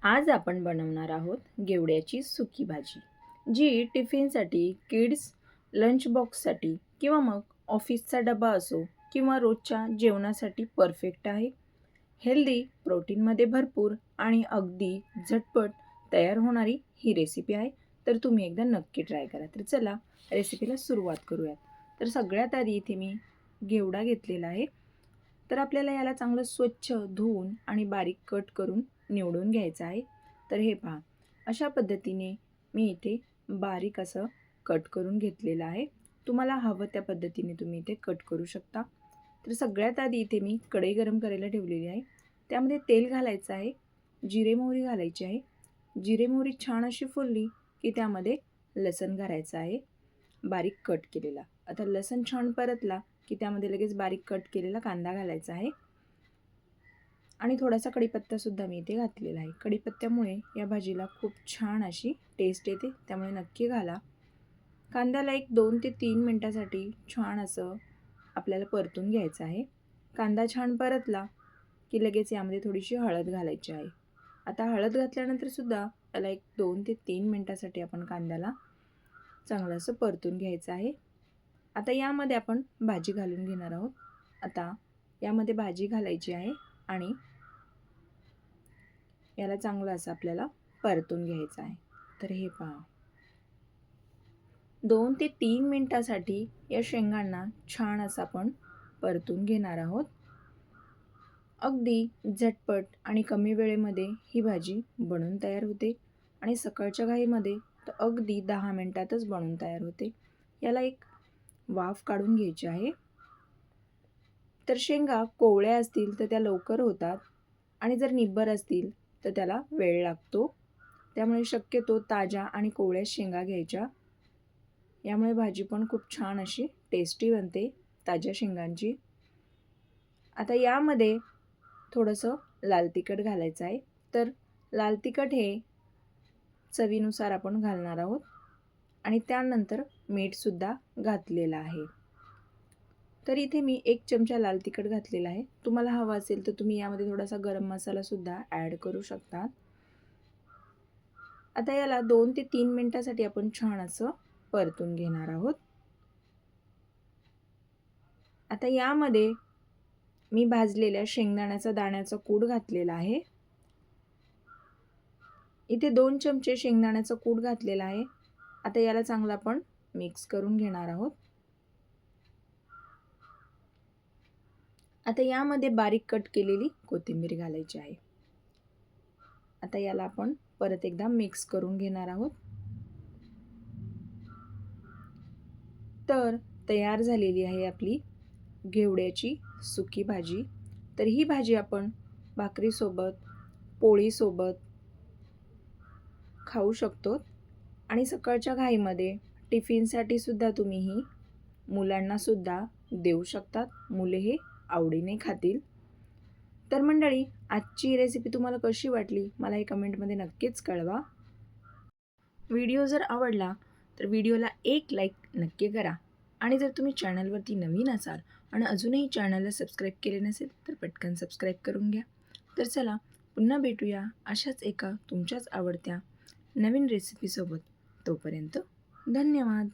आज आपण बनवणार आहोत गेवड्याची सुकी भाजी, जी टिफिनसाठी, किड्स लंच बॉक्ससाठी किंवा मग ऑफिसचा डबा असो किंवा रोजच्या जेवणासाठी परफेक्ट आहे. हेल्दी, प्रोटीनमध्ये भरपूर आणि अगदी झटपट तयार होणारी ही रेसिपी आहे. तर तुम्ही एकदा नक्की ट्राय करा. तर चला रेसिपीला सुरुवात करूयात. तर सगळ्यात आधी इथे मी गेवडा घेतलेला आहे. तर आपल्याला याला चांगलं स्वच्छ धुवून आणि बारीक कट करून निवडून घ्यायचं आहे. तर हे पहा, अशा पद्धतीने मी इथे बारीक असं कट करून घेतलेलं आहे. तुम्हाला हवं त्या पद्धतीने तुम्ही इथे कट करू शकता. तर सगळ्यात आधी इथे मी कढई गरम करायला ठेवलेली आहे. त्यामध्ये तेल घालायचं आहे, जिरे मोहरी घालायची आहे. जिरे मोहरी छान अशी फुलली की त्यामध्ये लसूण घालायचं आहे, बारीक कट केलेला. आता लसूण छान परतला की त्यामध्ये लगेच बारीक कट केलेला कांदा घालायचा आहे आणि थोडासा कढीपत्तासुद्धा मी इथे घातलेला आहे. कढीपत्त्यामुळे या भाजीला खूप छान अशी टेस्ट येते, त्यामुळे नक्की घाला. कांद्याला एक 2 ते 3 मिनटासाठी छान असं आपल्याला परतून घ्यायचं आहे. कांदा छान परतला की लगेच यामध्ये थोडीशी हळद घालायची आहे. आता हळद घातल्यानंतरसुद्धा त्याला एक 2 ते 3 मिनटासाठी आपण कांद्याला चांगलं असं परतून घ्यायचं आहे. आता यामध्ये आपण भाजी घालून घेणार आहोत. आता यामध्ये भाजी घालायची आहे आणि याला चांगलं असं आपल्याला परतून घ्यायचं आहे. तर हे पहा, 2 ते 3 मिनटासाठी या शेंगांना छान असं आपण परतून घेणार आहोत. अगदी झटपट आणि कमी वेळेमध्ये ही भाजी बनून तयार होते आणि सकाळच्या घाईमध्ये तर अगदी 10 मिनटातच बनून तयार होते. याला एक वाफ काढून घ्यायची आहे. तर शेंगा कोवळ्या असतील तर त्या लवकर होतात आणि जर निब्बर असतील तर त्याला वेळ लागतो. त्यामुळे शक्यतो ताज्या आणि कोवळ्या शेंगा घ्यायच्या. यामुळे भाजी पण खूप छान अशी टेस्टी बनते ताज्या शेंगांची. आता यामध्ये थोडंसं लाल तिखट घालायचं आहे. तर लाल तिखट हे चवीनुसार आपण घालणार आहोत आणि त्यानंतर मीठसुद्धा घातलेलं आहे. तर इथे मी 1 चमचा लाल तिखट घातलेला आहे. तुम्हाला हवा असेल तर तुम्ही यामध्ये थोडासा गरम मसालासुद्धा ॲड करू शकता. आता याला 2 ते 3 मिनटासाठी आपण छान असं परतून घेणार आहोत. आता यामध्ये मी भाजलेल्या शेंगदाण्याचा दाण्याचा कूट घातलेला आहे. इथे 2 चमचे शेंगदाण्याचा कूट घातलेला आहे. आता याला चांगलं आपण मिक्स करून घेणार आहोत. आता यामध्ये बारीक कट केलेली कोथिंबीर घालायची आहे. आता याला आपण परत एकदा मिक्स करून घेणार आहोत. तर तयार झालेली आहे आपली घेवड्याची सुकी भाजी. तर ही भाजी आपण भाकरीसोबत, पोळीसोबत खाऊ शकतो आणि सकाळच्या घाईमध्ये टिफिनसाठी सुद्धा तुम्ही ही मुलांनासुद्धा देऊ शकतात. मुले हे आवडीने खातील. तर मंडळी, आजची रेसिपी तुम्हाला कशी वाटली मला हे कमेंटमध्ये नक्कीच कळवा. व्हिडिओ जर आवडला तर व्हिडिओला एक लाईक नक्की करा आणि जर तुम्ही चॅनलवरती नवीन असाल आणि अजूनही चॅनलला सबस्क्राईब केले नसेल तर पटकन सबस्क्राईब करून घ्या. तर चला पुन्हा भेटूया अशाच एका तुमच्याच आवडत्या नवीन रेसिपीसोबत. तोपर्यंत धन्यवाद.